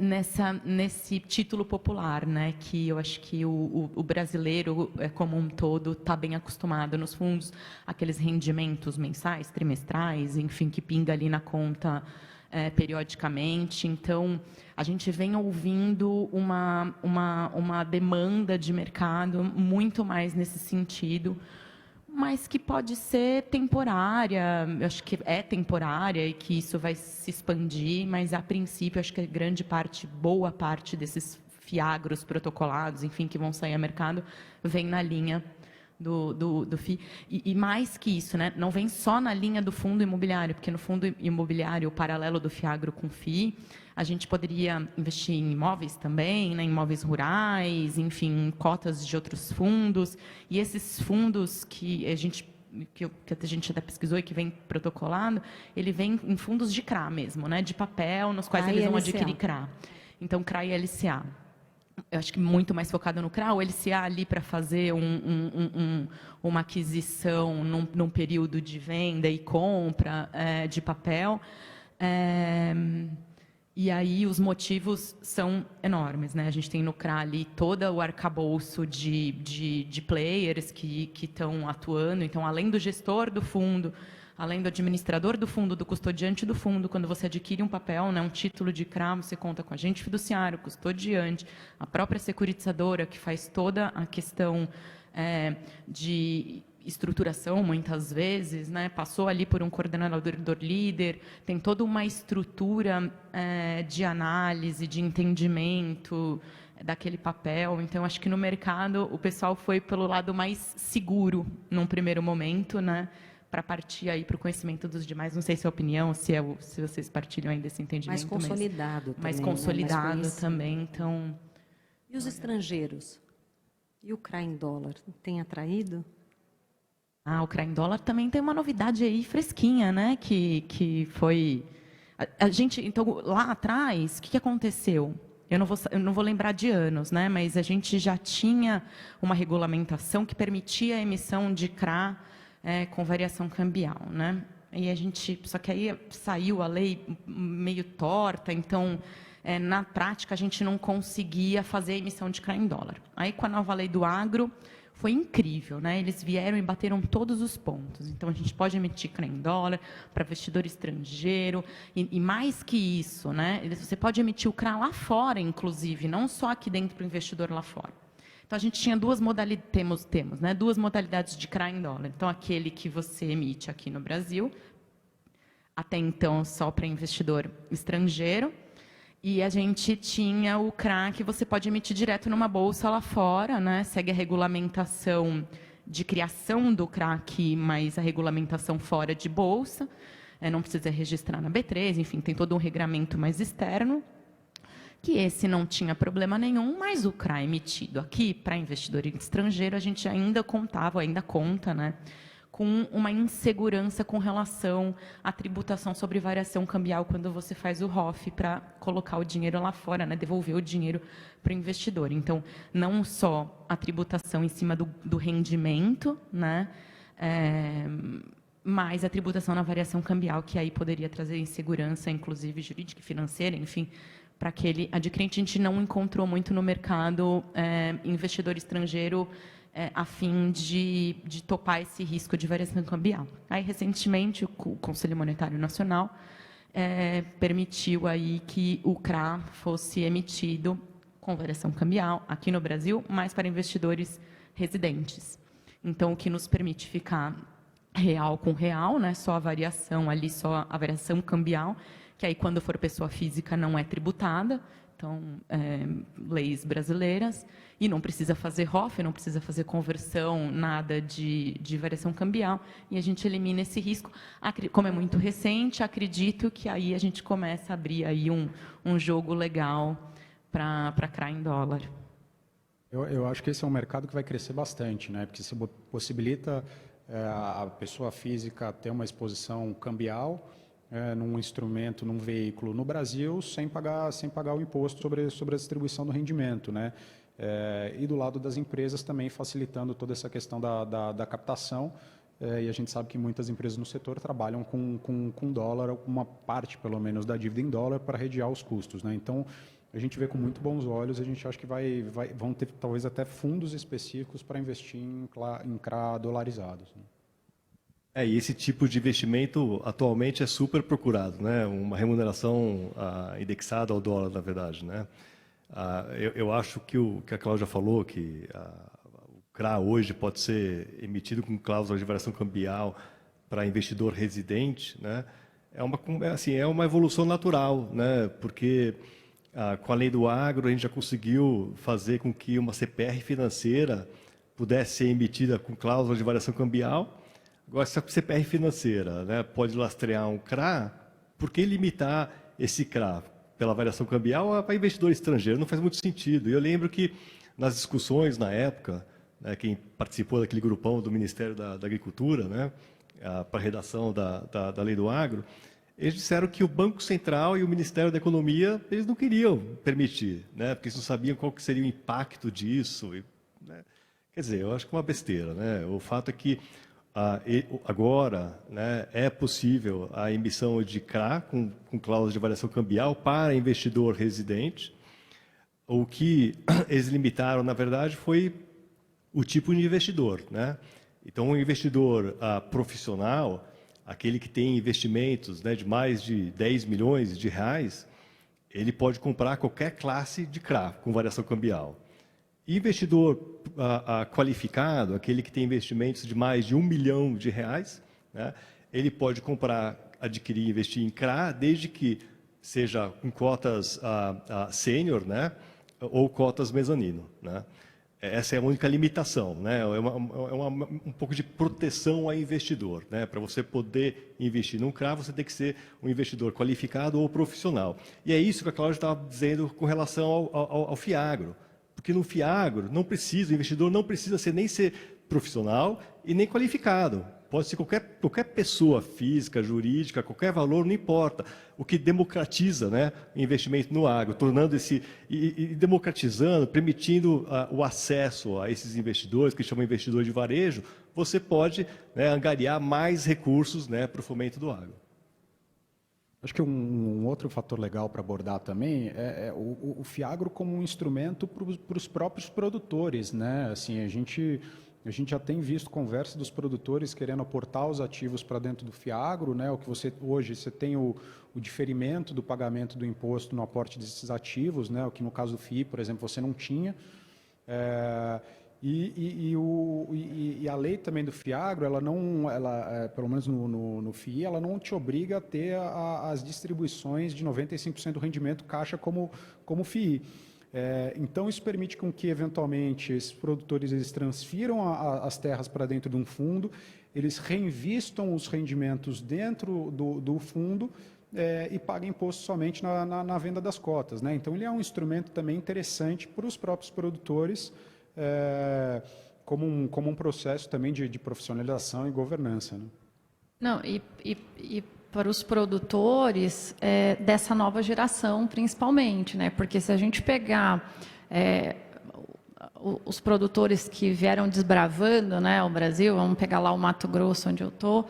nesse título popular, né, que eu acho que o brasileiro como um todo está bem acostumado nos fundos, aqueles rendimentos mensais, trimestrais, enfim, que pinga ali na conta periodicamente. Então, a gente vem ouvindo uma demanda de mercado muito mais nesse sentido, mas que pode ser temporária, eu acho que é temporária e que isso vai se expandir, mas a princípio acho que boa parte desses FIAGROS protocolados, enfim, que vão sair ao mercado, vem na linha do FI. E mais que isso, né, não vem só na linha do fundo imobiliário, porque no fundo imobiliário, o paralelo do FIAGRO com o FI, a gente poderia investir em imóveis também, né, em imóveis rurais, enfim, em cotas de outros fundos. E esses fundos que a gente até pesquisou e que vem protocolado, ele vem em fundos de CRA mesmo, né, de papel, nos quais eles vão adquirir CRA. Então, CRA e LCA. Eu acho que muito mais focado no CRA, o LCA ali para fazer uma aquisição num período de venda e compra de papel. E aí os motivos são enormes, né? A gente tem no CRA ali todo o arcabouço de players que estão atuando. Então, além do gestor do fundo, além do administrador do fundo, do custodiante do fundo, quando você adquire um papel, né, um título de CRA, você conta com agente fiduciário, custodiante, a própria securitizadora, que faz toda a questão de estruturação, muitas vezes, né, passou ali por um coordenador líder, tem toda uma estrutura de análise, de entendimento daquele papel. Então, acho que no mercado o pessoal foi pelo lado mais seguro num primeiro momento, né, para partir aí para o conhecimento dos demais. Não sei se é a opinião, se vocês partilham ainda esse entendimento. Mais consolidado também. Mais consolidado, né? também. Então... E os estrangeiros? E o CRA em dólar? Tem atraído? O CRA em dólar também tem uma novidade aí fresquinha, né? Que foi... A gente, então, lá atrás, o que aconteceu? Eu não vou lembrar de anos, né? Mas a gente já tinha uma regulamentação que permitia a emissão de CRA com variação cambial, né? E só que aí saiu a lei meio torta, então na prática, a gente não conseguia fazer a emissão de CRA em dólar. Aí, com a nova lei do agro, foi incrível, né? Eles vieram e bateram todos os pontos. Então, a gente pode emitir CRA em dólar para investidor estrangeiro, e mais que isso, né? Você pode emitir o CRA lá fora, inclusive, não só aqui dentro para o investidor lá fora. Então, a gente tinha duas modalidades, né? Duas modalidades de CRA em dólar. Então, aquele que você emite aqui no Brasil, até então só para investidor estrangeiro, e a gente tinha o CRA que você pode emitir direto numa bolsa lá fora, né? Segue a regulamentação de criação do CRA aqui, mas a regulamentação fora de bolsa, não precisa registrar na B3, enfim, tem todo um regramento mais externo, que esse não tinha problema nenhum, mas o CRA emitido aqui para investidor estrangeiro, a gente ainda conta, né? Com uma insegurança com relação à tributação sobre variação cambial quando você faz o ROF para colocar o dinheiro lá fora, né, devolver o dinheiro para o investidor. Então, não só a tributação em cima do rendimento, né, mas a tributação na variação cambial, que aí poderia trazer insegurança, inclusive jurídica e financeira, enfim, para aquele adquirente. A gente não encontrou muito no mercado investidor estrangeiro a fim de topar esse risco de variação cambial. Aí, recentemente, o Conselho Monetário Nacional permitiu aí que o CRA fosse emitido com variação cambial aqui no Brasil, mas para investidores residentes. Então, o que nos permite ficar real com real, né? Só a variação ali, só a variação cambial, que aí, quando for pessoa física, não é tributada. Então, leis brasileiras, e não precisa fazer ROF, não precisa fazer conversão, nada de variação cambial, e a gente elimina esse risco. Como é muito recente, acredito que aí a gente começa a abrir aí um jogo legal para CRA em dólar. Eu acho que esse é um mercado que vai crescer bastante, né? Porque se possibilita a pessoa física ter uma exposição cambial, num instrumento, num veículo no Brasil, sem pagar o imposto sobre a distribuição do rendimento, né? E do lado das empresas também facilitando toda essa questão da captação, e a gente sabe que muitas empresas no setor trabalham com dólar, uma parte pelo menos da dívida em dólar para rediar os custos, né? Então, a gente vê com muito bons olhos, a gente acha que vão ter talvez até fundos específicos para investir em CRA dolarizados, né? E esse tipo de investimento atualmente é super procurado, né? Uma remuneração indexada ao dólar, na verdade, né? Eu acho que o que a Cláudia falou, que o CRA hoje pode ser emitido com cláusula de variação cambial para investidor residente, né? É uma evolução natural, né? Porque com a lei do agro a gente já conseguiu fazer com que uma CPR financeira pudesse ser emitida com cláusula de variação cambial. Agora, se a CPR financeira, né, pode lastrear um CRA, por que limitar esse CRA pela variação cambial para investidor estrangeiro? Não faz muito sentido. E eu lembro que nas discussões na época, né, quem participou daquele grupão do Ministério da Agricultura, né, para a redação da Lei do Agro, eles disseram que o Banco Central e o Ministério da Economia eles não queriam permitir, né, porque eles não sabiam qual que seria o impacto disso. Né? Quer dizer, eu acho que é uma besteira. Né? O fato é que agora, né, é possível a emissão de CRA com cláusula de variação cambial para investidor residente. O que eles limitaram, na verdade, foi o tipo de investidor, né? Então, o investidor profissional, aquele que tem investimentos, né, de mais de 10 milhões de reais, ele pode comprar qualquer classe de CRA com variação cambial. Investidor qualificado, aquele que tem investimentos de mais de 1 milhão de reais, né, ele pode adquirir e investir em CRA, desde que seja com cotas sênior, né, ou cotas mezanino. Né. Essa é a única limitação, né, um pouco de proteção ao investidor. Né, para você poder investir num CRA, você tem que ser um investidor qualificado ou profissional. E é isso que a Cláudia estava dizendo com relação ao FIAGRO. Porque no FIAGRO, o investidor não precisa nem ser profissional e nem qualificado. Pode ser qualquer pessoa física, jurídica, qualquer valor, não importa. O que democratiza, né, o investimento no agro, tornando e democratizando, permitindo o acesso a esses investidores, que chamam investidor de varejo, você pode, né, angariar mais recursos, né, para o fomento do agro. Acho que um outro fator legal para abordar também é o Fiagro como um instrumento para os próprios produtores, né? Assim, a gente já tem visto conversa dos produtores querendo aportar os ativos para dentro do Fiagro, né? O que hoje você tem o diferimento do pagamento do imposto no aporte desses ativos, né? O que no caso do FII, por exemplo, você não tinha. E a lei também do Fiagro, pelo menos no FII, ela não te obriga a ter as distribuições de 95% do rendimento caixa como FII. Então, isso permite com que, eventualmente, esses produtores eles transfiram as terras para dentro de um fundo, eles reinvistam os rendimentos dentro do fundo e paguem imposto somente na venda das cotas, né? Então, ele é um instrumento também interessante para os próprios produtores, como um processo também de profissionalização e governança, né? Não, e para os produtores dessa nova geração, principalmente, né? Porque se a gente pegar os produtores que vieram desbravando, né, o Brasil, vamos pegar lá o Mato Grosso, onde eu estou,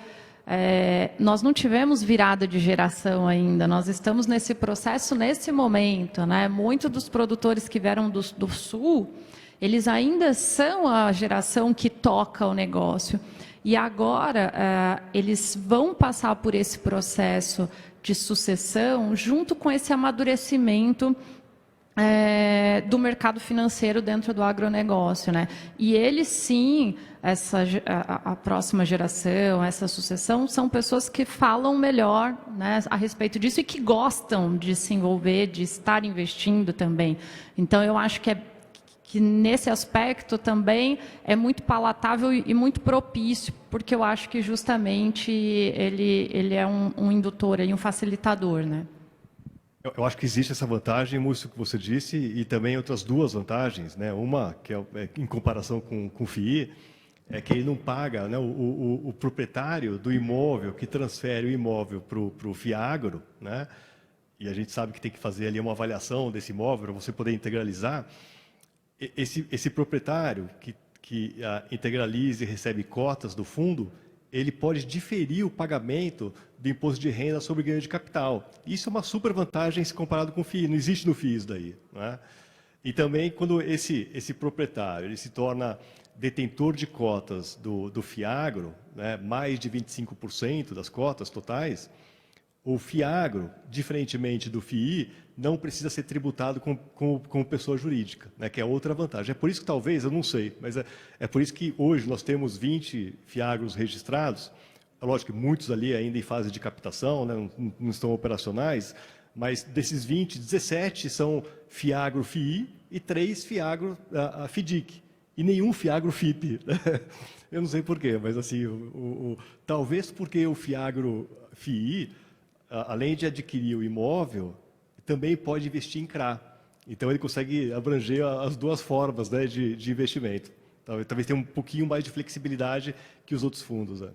nós não tivemos virada de geração ainda, nós estamos nesse processo nesse momento, né? Muitos dos produtores que vieram do Sul, eles ainda são a geração que toca o negócio. E agora eles vão passar por esse processo de sucessão junto com esse amadurecimento do mercado financeiro dentro do agronegócio, né? E eles sim, a próxima geração, essa sucessão, são pessoas que falam melhor, né, a respeito disso e que gostam de se envolver, de estar investindo também. Então, eu acho que nesse aspecto também é muito palatável e muito propício, porque eu acho que justamente ele é um indutor e um facilitador, né? Eu acho que existe essa vantagem, Múcio, que você disse, e também outras duas vantagens, né? Uma, que em comparação com o FII, é que ele não paga, né, o proprietário do imóvel que transfere o imóvel para o Fiagro, né? E a gente sabe que tem que fazer ali uma avaliação desse imóvel para você poder integralizar. Esse proprietário que integraliza e recebe cotas do fundo, ele pode diferir o pagamento do imposto de renda sobre ganho de capital. Isso é uma super vantagem se comparado com o FII. Não existe no FII isso daí, não é? E também quando esse proprietário ele se torna detentor de cotas do Fiagro, né, mais de 25% das cotas totais, o Fiagro, diferentemente do FII, não precisa ser tributado como pessoa jurídica, né, que é outra vantagem. É por isso que talvez, eu não sei, mas é por isso que hoje nós temos 20 Fiagros registrados. É lógico que muitos ali ainda em fase de captação, né, não estão operacionais, mas desses 20, 17 são Fiagro FII e 3 Fiagro FIDIC. E nenhum Fiagro FIP. Eu não sei porquê, mas assim, talvez porque o Fiagro FII, além de adquirir o imóvel, também pode investir em CRA. Então, ele consegue abranger as duas formas, né, de investimento. Talvez tenha um pouquinho mais de flexibilidade que os outros fundos. Né?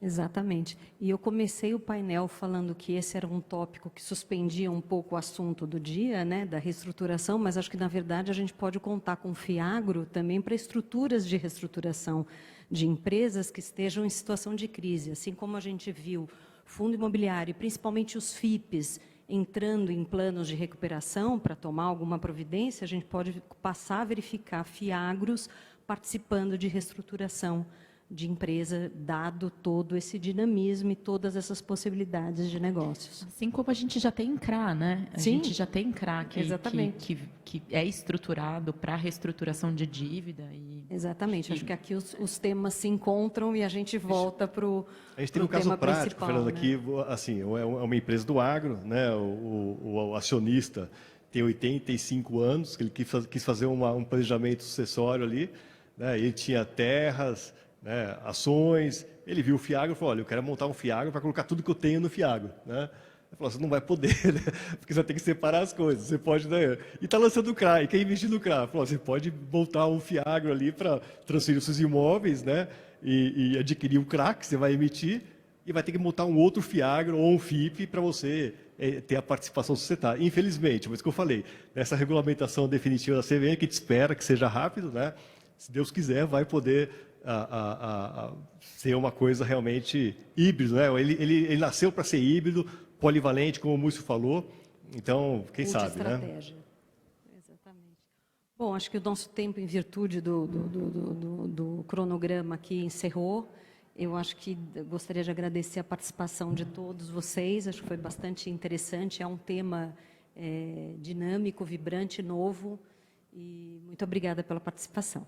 Exatamente. E eu comecei o painel falando que esse era um tópico que suspendia um pouco o assunto do dia, né, da reestruturação, mas acho que, na verdade, a gente pode contar com o Fiagro também para estruturas de reestruturação de empresas que estejam em situação de crise. Assim como a gente viu fundo imobiliário, principalmente os FIPs, entrando em planos de recuperação para tomar alguma providência, a gente pode passar a verificar Fiagros participando de reestruturação de empresa, dado todo esse dinamismo e todas essas possibilidades de negócios. Assim como a gente já tem CRA, né? A gente já tem CRA que é estruturado para reestruturação de dívida. Exatamente. Acho que aqui os temas se encontram e a gente volta para o tema principal. A gente tem um caso prático, Fernando, né? aqui, assim, é uma empresa do agro, né? O acionista tem 85 anos, que ele quis fazer um planejamento sucessório ali, né? Ele tinha terras, né, ações, ele viu o Fiagro e falou, olha, eu quero montar um Fiagro para colocar tudo que eu tenho no Fiagro. Né? Ele falou, você não vai poder, né? Porque você tem que separar as coisas, você pode... Né? E está lançando o CRA, e quer investir no CRA? Falou, você pode montar um Fiagro ali para transferir os seus imóveis, né? E adquirir o CRA que você vai emitir, e vai ter que montar um outro Fiagro ou um FIP para você ter a participação societária. Infelizmente, mas que eu falei, nessa regulamentação definitiva da CVM, que a gente espera que seja rápido, né? Se Deus quiser, vai poder... ser uma coisa realmente híbrida, né? Ele nasceu para ser híbrido, polivalente, como o Múcio falou. Então, quem sabe, né? Estratégia. Exatamente. Bom, acho que o nosso tempo, em virtude do cronograma aqui, encerrou. Eu acho que gostaria de agradecer a participação de todos vocês. Acho que foi bastante interessante. É um tema dinâmico, vibrante, novo. E muito obrigada pela participação.